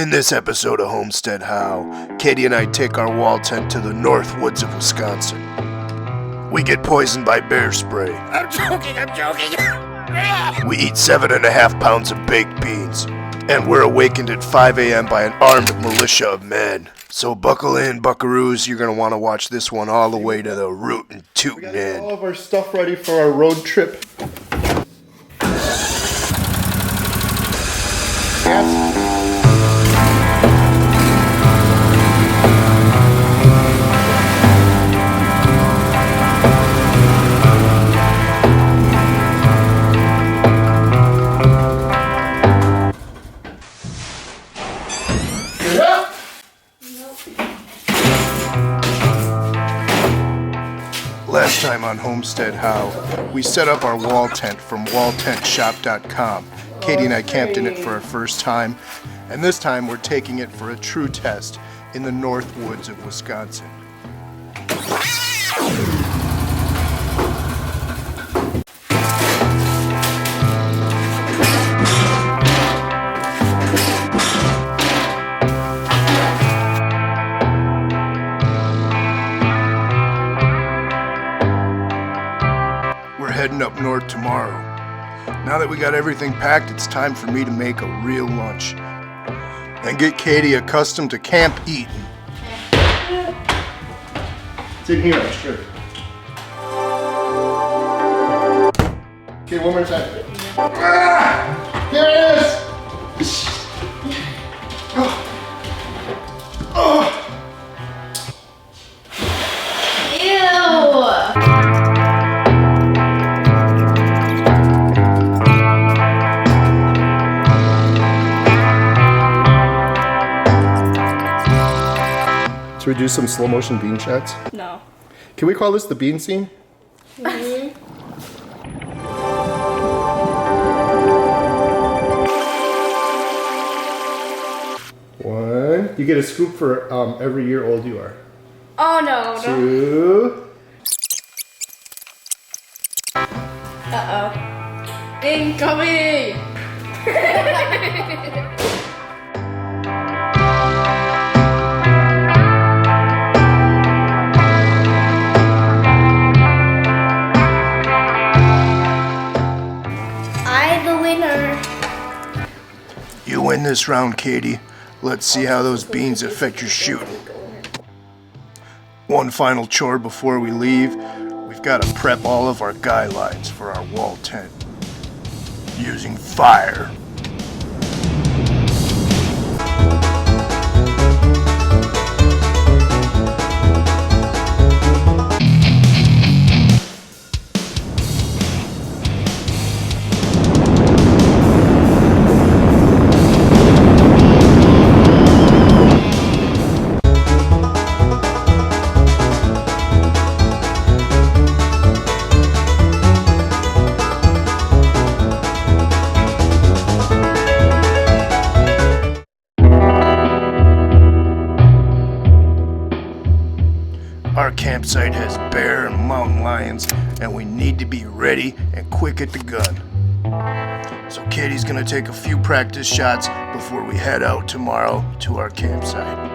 In this episode of Homestead How, Katie and I take our wall tent to the Northwoods of Wisconsin. We get poisoned by bear spray. I'm joking. We eat 7.5 pounds of baked beans. And we're awakened at 5 a.m. by an armed militia of men. So buckle in, buckaroos. You're going to want to watch this one all the way to the rootin' tootin' We got end. all of our stuff ready for our road trip. Last time on Homestead How, we set up our wall tent from walltentshop.com. Katie and I camped in it for our first time, and this time we're taking it for a true test in the Northwoods of Wisconsin. Heading up north tomorrow. Now that we got everything packed, it's time for me to make a real lunch and get Katie accustomed to camp eating. It's in here, I'm sure. Okay, one more time. Ah! Here it is! Should we do some slow motion bean shots? No. Can we call this the bean scene? One. You get a scoop for every year old you are. Oh no. Two. Uh-oh. Incoming! You win this round, Katie. Let's see how those beans affect your shooting. One final chore before we leave. We've got to prep all of our guy lines for our wall tent using fire. Our campsite has bear and mountain lions, and we need to be ready and quick at the gun. So Katie's gonna take a few practice shots before we head out tomorrow to our campsite.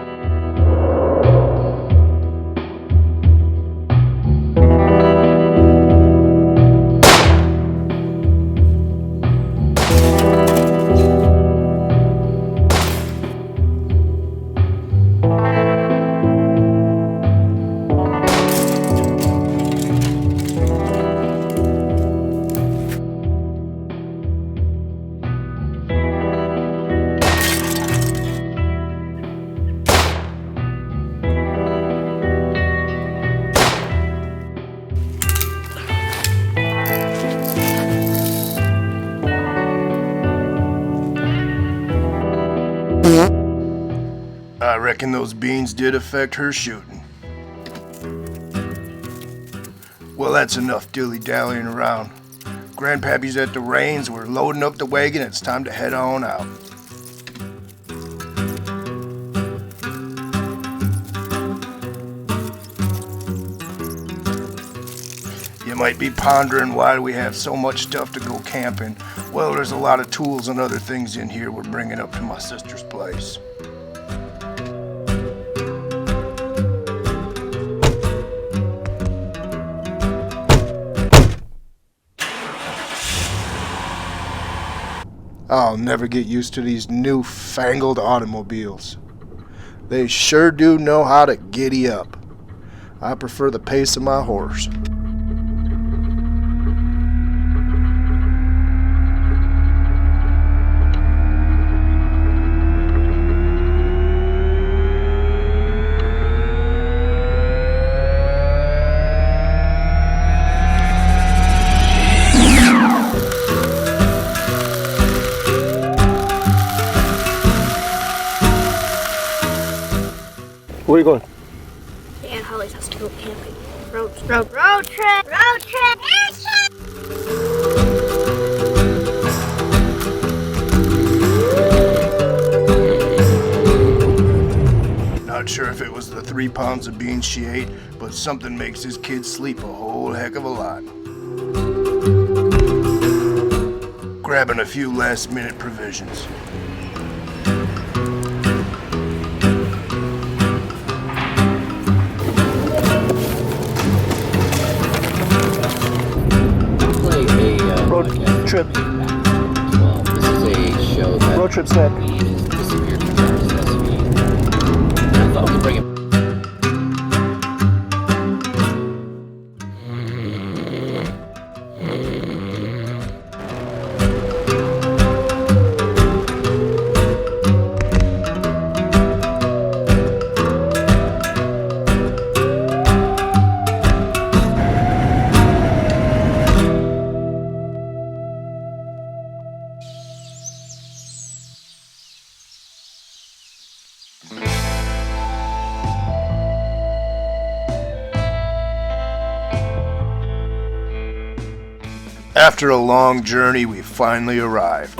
I reckon those beans did affect her shooting. Well, that's enough dilly-dallying around. Grandpappy's at the reins, we're loading up the wagon, it's time to head on out. You might be pondering why we have so much stuff to go camping. Well, there's a lot of tools and other things in here we're bringing up to my sister's place. I'll never get used to these newfangled automobiles. They sure do know how to giddy up. I prefer the pace of my horse. Where are you going? And Holly's has to go camping. Road trip. Road trip. Not sure if it was the 3 pounds of beans she ate, but something makes this kid sleep a whole heck of a lot. Grabbing a few last-minute provisions. Road trip. Well, this is a show that Road trip snack. disappeared from our necessity. I thought we'd bring it. After a long journey, we finally arrived.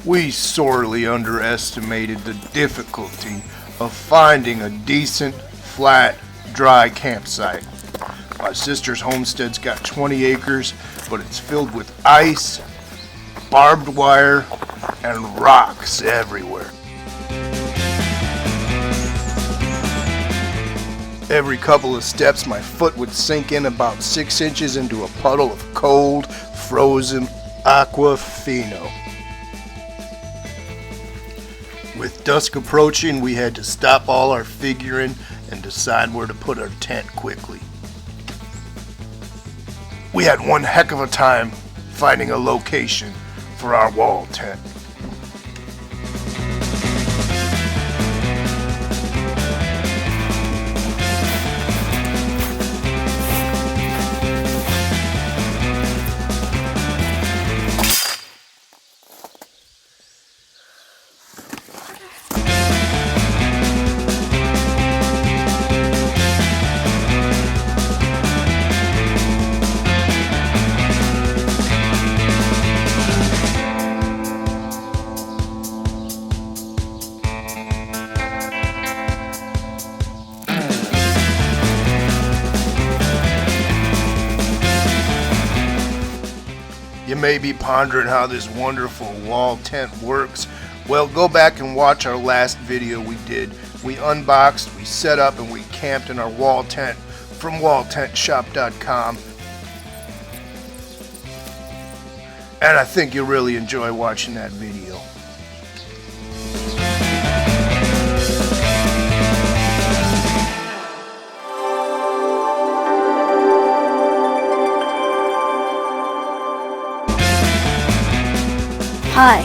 We sorely underestimated the difficulty of finding a decent, flat, dry campsite. My sister's homestead's got 20 acres, but it's filled with ice, barbed wire, and rocks everywhere. Every couple of steps, my foot would sink in about 6 inches into a puddle of cold, frozen aquafina. With dusk approaching, we had to stop all our figuring and decide where to put our tent quickly. We had one heck of a time finding a location for our wall tent. You may be pondering how this wonderful wall tent works. Well, go back and watch our last video we did. We unboxed, we set up, and we camped in our wall tent from walltentshop.com. And I think you'll really enjoy watching that video. Hi.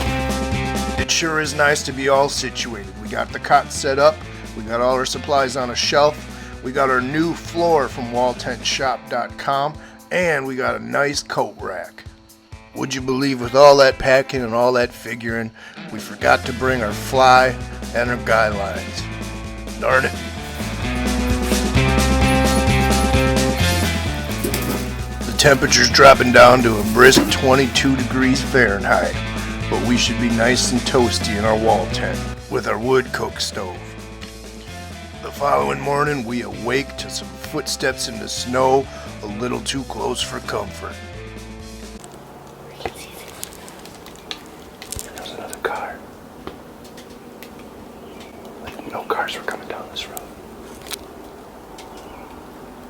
It sure is nice to be all situated. We got the cot set up, we got all our supplies on a shelf, we got our new floor from walltentshop.com, and we got a nice coat rack. Would you believe with all that packing and all that figuring, we forgot to bring our fly and our guy lines. Darn it. The temperature's dropping down to a brisk 22 degrees Fahrenheit. But we should be nice and toasty in our wall tent with our wood coke stove. The following morning, we awake to some footsteps in the snow, a little too close for comfort. cars were coming down this road.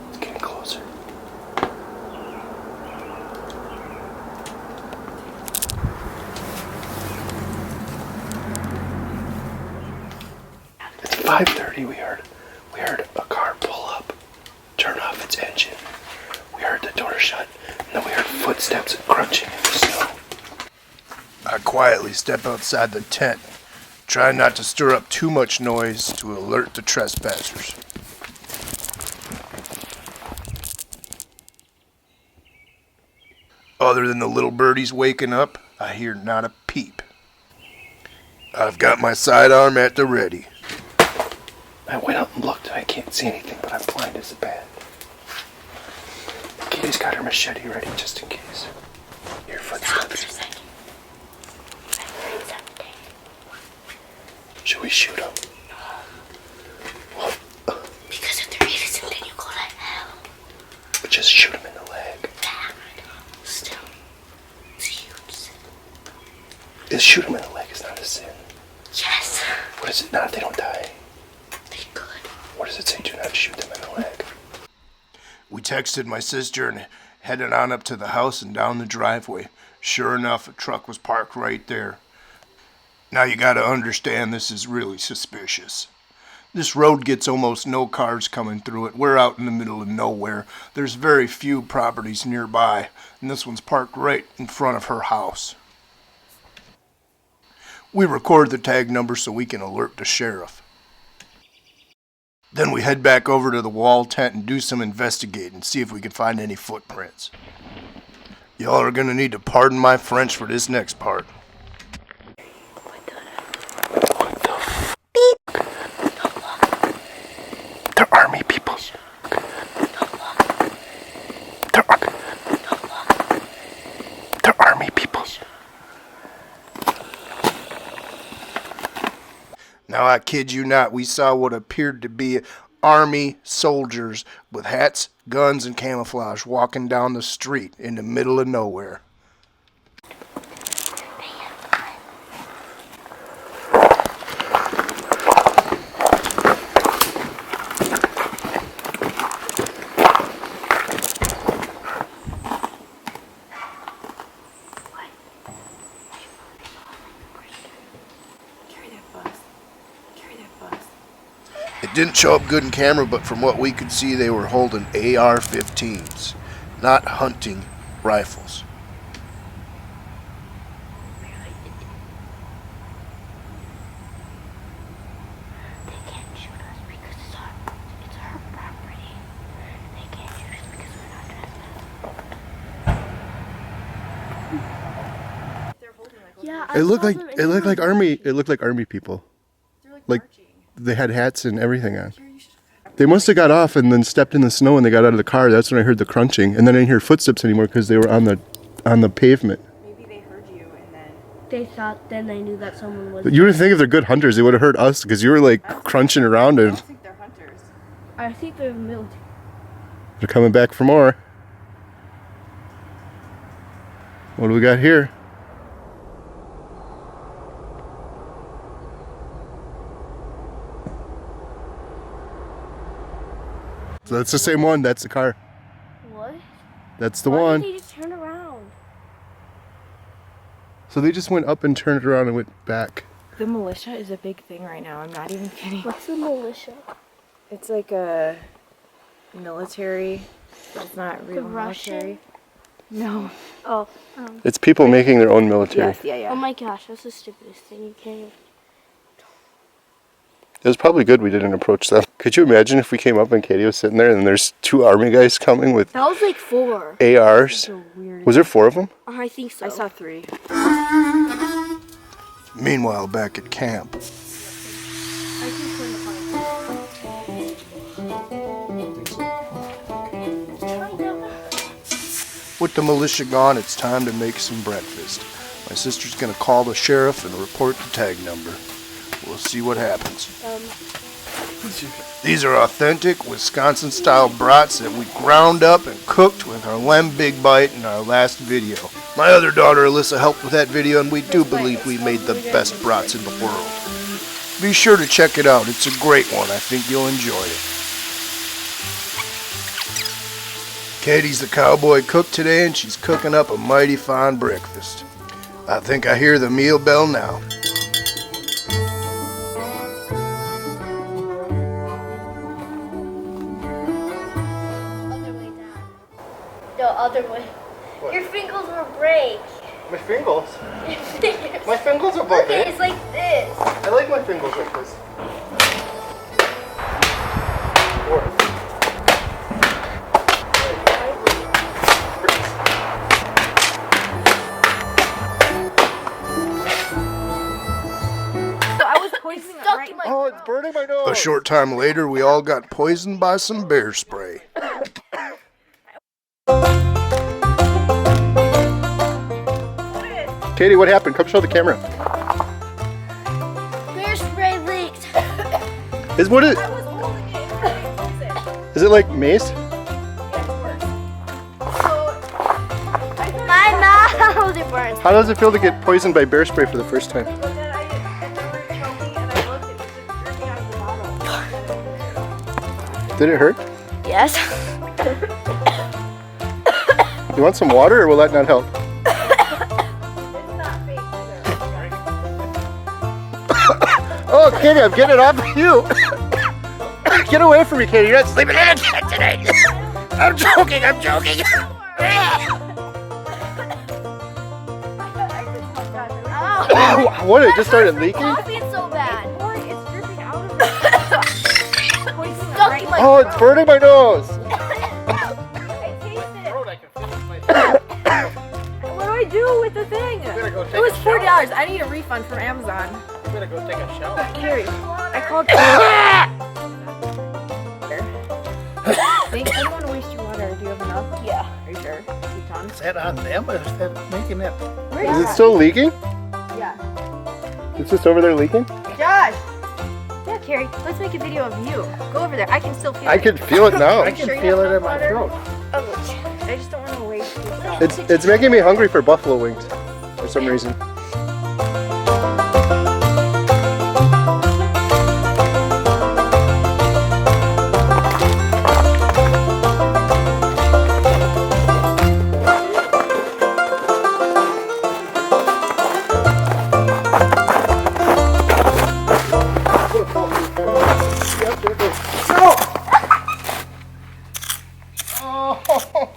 It's getting closer. It's 5:30. We heard a car pull up, turn off its engine. We heard the door shut, and then we heard footsteps crunching in the snow. I quietly step outside the tent, trying not to stir up too much noise to alert the trespassers. Other than the little birdies waking up, I hear not a peep. I've got my sidearm at the ready. I went out and looked, and I can't see anything, but I'm blind as a bat. Katie's got her machete ready just in case. Your footsteps. Should we shoot him? Because if they're innocent, then you go to hell. But just shoot him in the leg. Still, it's a huge sin. Shoot him in the leg is not a sin. Yes. What is it not? They don't die. They could. What does it say? Do not shoot them in the leg. We texted my sister and headed on up to the house and down the driveway. Sure enough, a truck was parked right there. Now you gotta understand, this is really suspicious. This road gets almost no cars coming through it. We're out in the middle of nowhere. There's very few properties nearby, and this one's parked right in front of her house. We record the tag number so we can alert the sheriff. Then we head back over to the wall tent and do some investigating, see if we can find any footprints. Y'all are gonna need to pardon my French for this next part. They're army people. They're army people. Now I kid you not, we saw what appeared to be army soldiers with hats, guns, and camouflage walking down the street in the middle of nowhere. It didn't show up good in camera, but from what we could see, they were holding AR-15s, not hunting rifles. They can't shoot us because it's our property. They can't shoot us because we're not trespassing. Yeah, I It looked saw like them it looked like army. It looked like army people. They're like, Like- marching. They had hats and everything on. Here, you should- They must have got off and then stepped in the snow when they got out of the car. That's when I heard the crunching, and then I didn't hear footsteps anymore because they were on the pavement. Maybe they heard you and then. They thought, then they knew that someone was. But you would think if they're good hunters, they would have heard us because you were like crunching around I and don't think they're hunters. I think they're military. they're coming back for more. What do we got here? So that's the same one. That's the car. What? That's the Why one. did they just turn around? So they just went up and turned around and went back. The militia is a big thing right now. I'm not even kidding. What's the militia? It's like a military. It's not real Russian? military. No. Oh. It's people making their own military. Yes, yeah, yeah. Oh my gosh, that's the stupidest thing. You can't even. It was probably good we didn't approach them. Could you imagine if we came up and Katie was sitting there and there's two army guys coming with That was like 4. ARs? So weird. Was there 4 of them? I think so. I saw 3. Meanwhile, back at camp, with the militia gone, it's time to make some breakfast. My sister's gonna call the sheriff and report the tag number. We'll see what happens. These are authentic Wisconsin-style brats that we ground up and cooked with our Lem Big Bite in our last video. My other daughter Alyssa helped with that video, and we do believe we made the best brats in the world. Be sure to check it out. It's a great one. I think you'll enjoy it. Katie's the cowboy cook today, and she's cooking up a mighty fine breakfast. I think I hear the meal bell now. Other way down. No, other way. What? Your fingers will break. My fingers? Your fingers. My fingers are Look, it's like this. I like my fingers like this. I was poisoning it Stuck right in my Oh, it's burning my nose. A short time later, we all got poisoned by some bear spray. Katie, what happened? Come show the camera. Bear spray leaked. Is what it? I was holding it. Is it like mace? My mouth, it burns. How does it feel to get poisoned by bear spray for the first time? Did it hurt? Yes. You want some water or will that not help? Oh, Katie, I'm getting it off of you. Get away from me, Katie. You're not sleeping in a tent tonight. I'm joking. I'm joking. Ow. What? It just started leaking? Coffee is so bad. It's dripping out of it. Poison it Stuck right in my Oh, it's burning my nose. I taste it. What do I do with the thing? It was $40. I need a refund from Amazon. I'm gonna go take a shower. Carrie, I called. Thanks. I don't want to waste your water. Do you have enough? Yeah. Are you sure? Two tons? Is that on them or is that making it? Where Is it still leaking? Yeah. It's just over there leaking? Josh. Yeah, Carrie. Let's make a video of you. Go over there. I can still feel I it. can feel it now. I can feel it in my throat. I just don't want to waste your stuff. It's making me hungry for buffalo wings for some reason. Oh,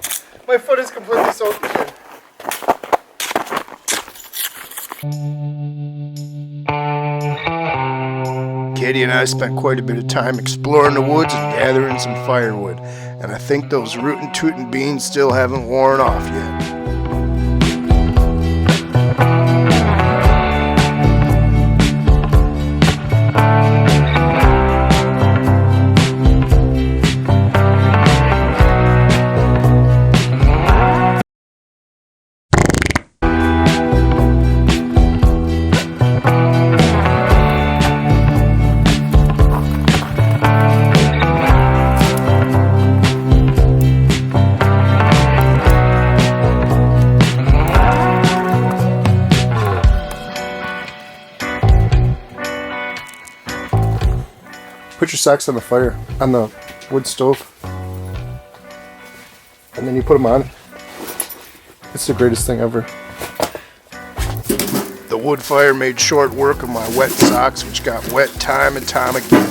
my foot is completely soaked again. Katie and I spent quite a bit of time exploring the woods and gathering some firewood, and I think those rootin' tootin' beans still haven't worn off yet. Put your socks on the fire, on the wood stove. And then you put them on. It's the greatest thing ever. The wood fire made short work of my wet socks, which got wet time and time again.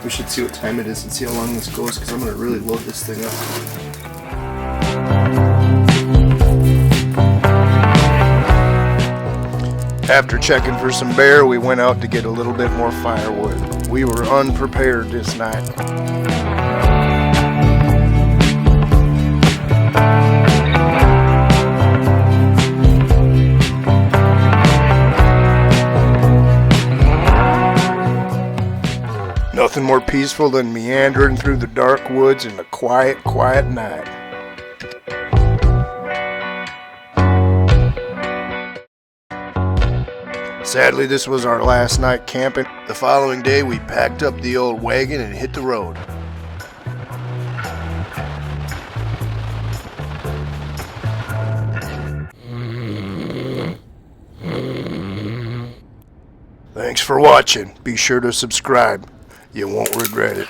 We should see what time it is and see how long this goes, because I'm going to really load this thing up. After checking for some bear, we went out to get a little bit more firewood. We were unprepared this night. Nothing more peaceful than meandering through the dark woods in a quiet, quiet night. Sadly, this was our last night camping. The following day, we packed up the old wagon and hit the road. The Thanks for watching. Be sure to subscribe. You won't regret it.